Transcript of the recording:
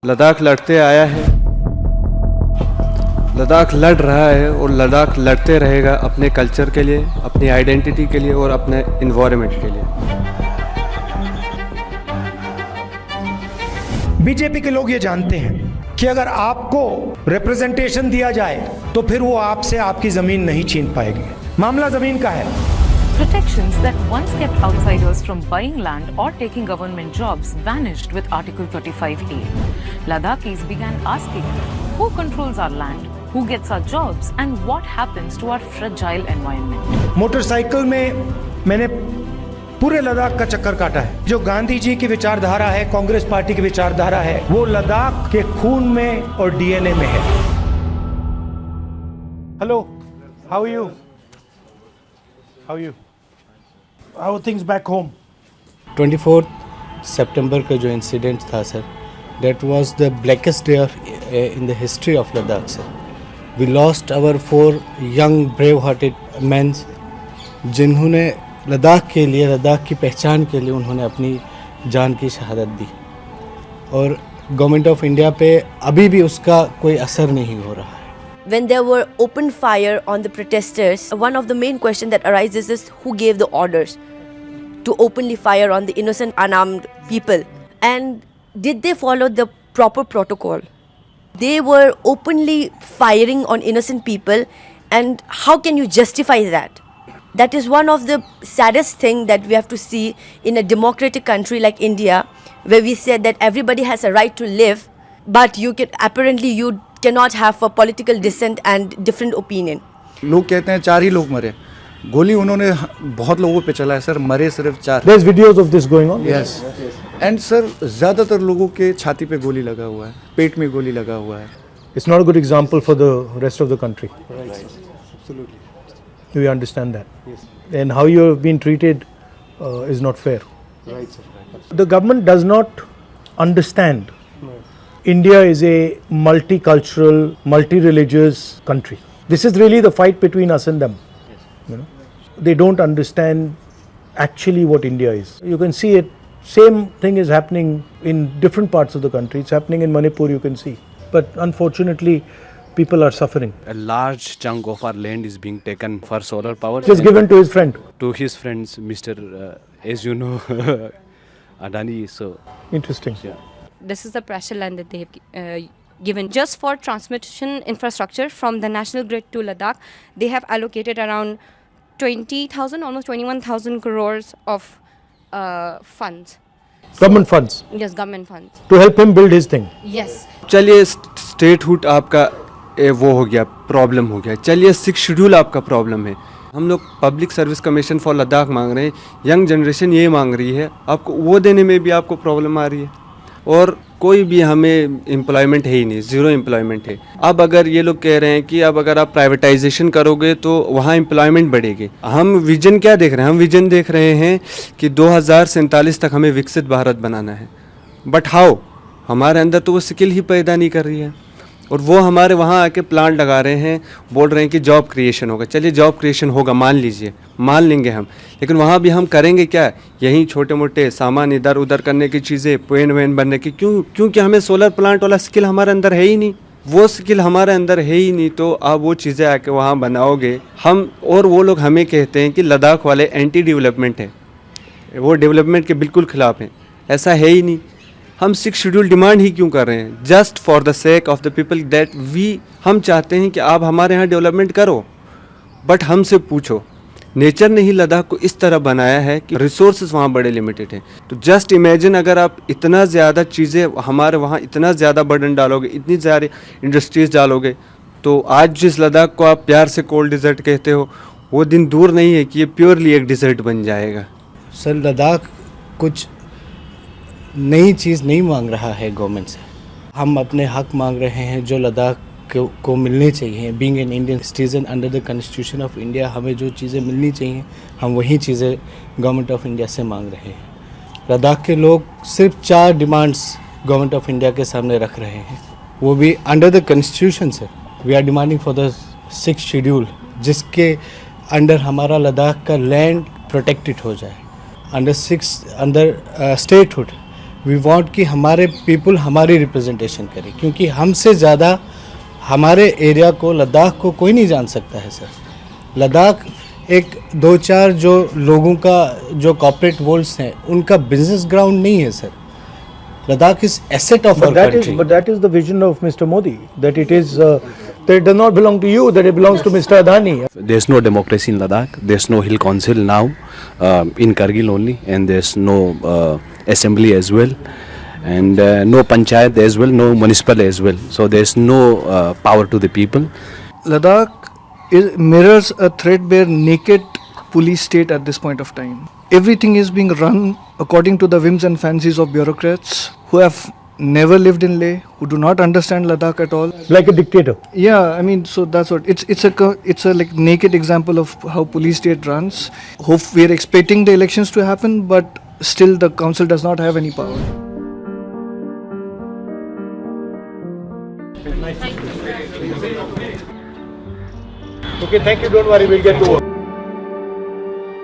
लद्दाख लड़ते आया है, लद्दाख लड़ रहा है और लद्दाख लड़ते रहेगा अपने कल्चर के लिए, अपनी आइडेंटिटी के लिए और अपने इन्वायरमेंट के लिए। बीजेपी के लोग ये जानते हैं कि अगर आपको रिप्रेजेंटेशन दिया जाए तो फिर वो आपसे आपकी जमीन नहीं छीन पाएगी। मामला जमीन का है। Protections that once kept outsiders from buying land or taking government jobs vanished with Article 35A. Ladakhis began asking, who controls our land, who gets our jobs, and what happens to our fragile environment? Motorcycle में मैंने पूरे लद्दाख का चक्कर काटा है। जो गांधी जी की विचारधारा है, कांग्रेस पार्टी की विचारधारा है, वो लद्दाख के खून में और डीएनए में है। Hello, how are you? How are you? How are things back home? 24 सितंबर का जो इंसिडेंट था sir, that was the blackest day in the history of Ladakh sir. We lost our 4 young brave-hearted men जिन्होंने लद्दाख के लिए, लद्दाख की पहचान के लिए उन्होंने अपनी जान की शहादत दी और गवर्नमेंट ऑफ इंडिया पे अभी भी उसका कोई असर नहीं हो रहा है। When there were open fire on the protesters, one of the main questions that arises is who gave the orders to openly fire on the innocent unarmed people, and did they follow the proper protocol? They were openly firing on innocent people, and how can you justify that? That is one of the saddest thing that we have to see in a democratic country like India, where we said that everybody has a right to live, but you cannot have a political dissent and different opinion. लोग कहते हैं 4 ही लोग मरे, गोली उन्होंने बहुत लोगों पे चलाया सर, मरे सिर्फ 4। There's videos of this going on. Yes. And sir ज़्यादातर लोगों के छाती पे गोली लगा हुआ है, पेट में गोली लगा हुआ है। It's not a good example for the rest of the country. Right. Absolutely. Do you understand that? Yes. And how you have been treated is not fair. Right, sir. The government does not understand India is a multicultural, multi-religious country. This is really the fight between us and them. Yes. You know? They don't understand actually what India is. You can see it. Same thing is happening in different parts of the country. It's happening in Manipur, you can see. But unfortunately, people are suffering. A large chunk of our land is being taken for solar power. Just given to his friend. To his friends, Mr. As you know, Adani. So Interesting. yeah. This is the pressure land that they have given just for transmission infrastructure from the national grid to Ladakh. They have allocated around 20,000, almost 21,000 crores of funds. Government funds. Yes, government funds. To help him build his thing. Yes. चलिए statehood आपका वो हो गया, problem हो गया। चलिए 6 schedule आपका problem है। हम लोग public service commission for Ladakh मांग रहे हैं, यंग जनरेशन ये मांग रही है, आपको वो देने में भी आपको प्रॉब्लम आ रही है और कोई भी हमें एम्प्लॉयमेंट है ही नहीं, ज़ीरो एम्प्लॉयमेंट है। अब अगर ये लोग कह रहे हैं कि अब अगर आप प्राइवेटाइजेशन करोगे तो वहाँ एम्प्लॉयमेंट बढ़ेगी। हम विजन क्या देख रहे हैं? हम विजन देख रहे हैं कि 2047 तक हमें विकसित भारत बनाना है, बट हाउ? हमारे अंदर तो वो स्किल ही पैदा नहीं कर रही है और वो हमारे वहाँ आके प्लांट लगा रहे हैं, बोल रहे हैं कि जॉब क्रिएशन होगा। चलिए जॉब क्रिएशन होगा, मान लीजिए, मान लेंगे हम, लेकिन वहाँ भी हम करेंगे क्या? यहीं छोटे मोटे सामान इधर उधर करने की चीज़ें, पेन वेन बनने की। क्योंकि हमें सोलर प्लांट वाला स्किल हमारे अंदर है ही नहीं, वो स्किल हमारे अंदर है ही नहीं। तो आप वो चीज़ें आके वहाँ बनाओगे हम, और वो लोग हमें कहते हैं कि लद्दाख वाले एंटी डेवलपमेंट है, वो डेवलपमेंट के बिल्कुल ख़िलाफ़ हैं। ऐसा है ही नहीं। हम 6 शेड्यूल डिमांड ही क्यों कर रहे हैं? Just for the sake of the people that हम चाहते हैं कि आप हमारे यहाँ डेवलपमेंट करो, बट हमसे पूछो। नेचर ने ही लद्दाख को इस तरह बनाया है कि रिसोर्सेज वहाँ बड़े लिमिटेड हैं। तो जस्ट इमेजिन अगर आप इतना ज़्यादा चीज़ें हमारे वहाँ इतना ज़्यादा बर्डन डालोगे, इतनी ज़्यादा इंडस्ट्रीज़ डालोगे, तो आज जिस लद्दाख को आप प्यार से कोल्ड डिज़र्ट कहते हो, वो दिन दूर नहीं है कि ये प्योरली एक डिज़र्ट बन जाएगा। सर लद्दाख कुछ नई चीज़ नहीं मांग रहा है गवर्नमेंट से। हम अपने हक मांग रहे हैं जो लद्दाख को मिलने चाहिए। Being an Indian citizen under the constitution of India, हमें जो चीज़ें मिलनी चाहिए हम वही चीज़ें गवर्नमेंट ऑफ इंडिया से मांग रहे हैं। लद्दाख के लोग सिर्फ 4 डिमांड्स गवर्नमेंट ऑफ इंडिया के सामने रख रहे हैं, वो भी अंडर द कॉन्स्टिट्यूशन से। We are demanding for the 6th schedule, जिसके अंडर हमारा लद्दाख का लैंड प्रोटेक्टेड हो जाए। अंडर स्टेटहुड वी वांट कि हमारे पीपल हमारी रिप्रेजेंटेशन करे, क्योंकि हमसे ज़्यादा हमारे एरिया को, लद्दाख को कोई नहीं जान सकता है सर। लद्दाख एक दो चार जो लोगों का जो कॉर्पोरेट वर्ल्ड्स हैं उनका बिजनेस ग्राउंड नहीं है sir. Ladakh is asset of our country. But that is the vision of Mr. Modi, that it is that it does not belong to you, that it belongs to Mr. Adani. There's no democracy in Ladakh. There's no hill council now, in Kargil only, and there's no assembly as well, and no panchayat as well, no municipal as well. So there's no power to the people. Ladakh mirrors a threadbare, naked police state at this point of time. Everything is being run according to the whims and fancies of bureaucrats who have never lived in Leh, who do not understand Ladakh at all. Like a dictator. Yeah, I mean, so that's what it's a like naked example of how police state runs. Hope we are expecting the elections to happen, but still the council does not have any power. Okay, thank you. Don't worry, we'll get to work.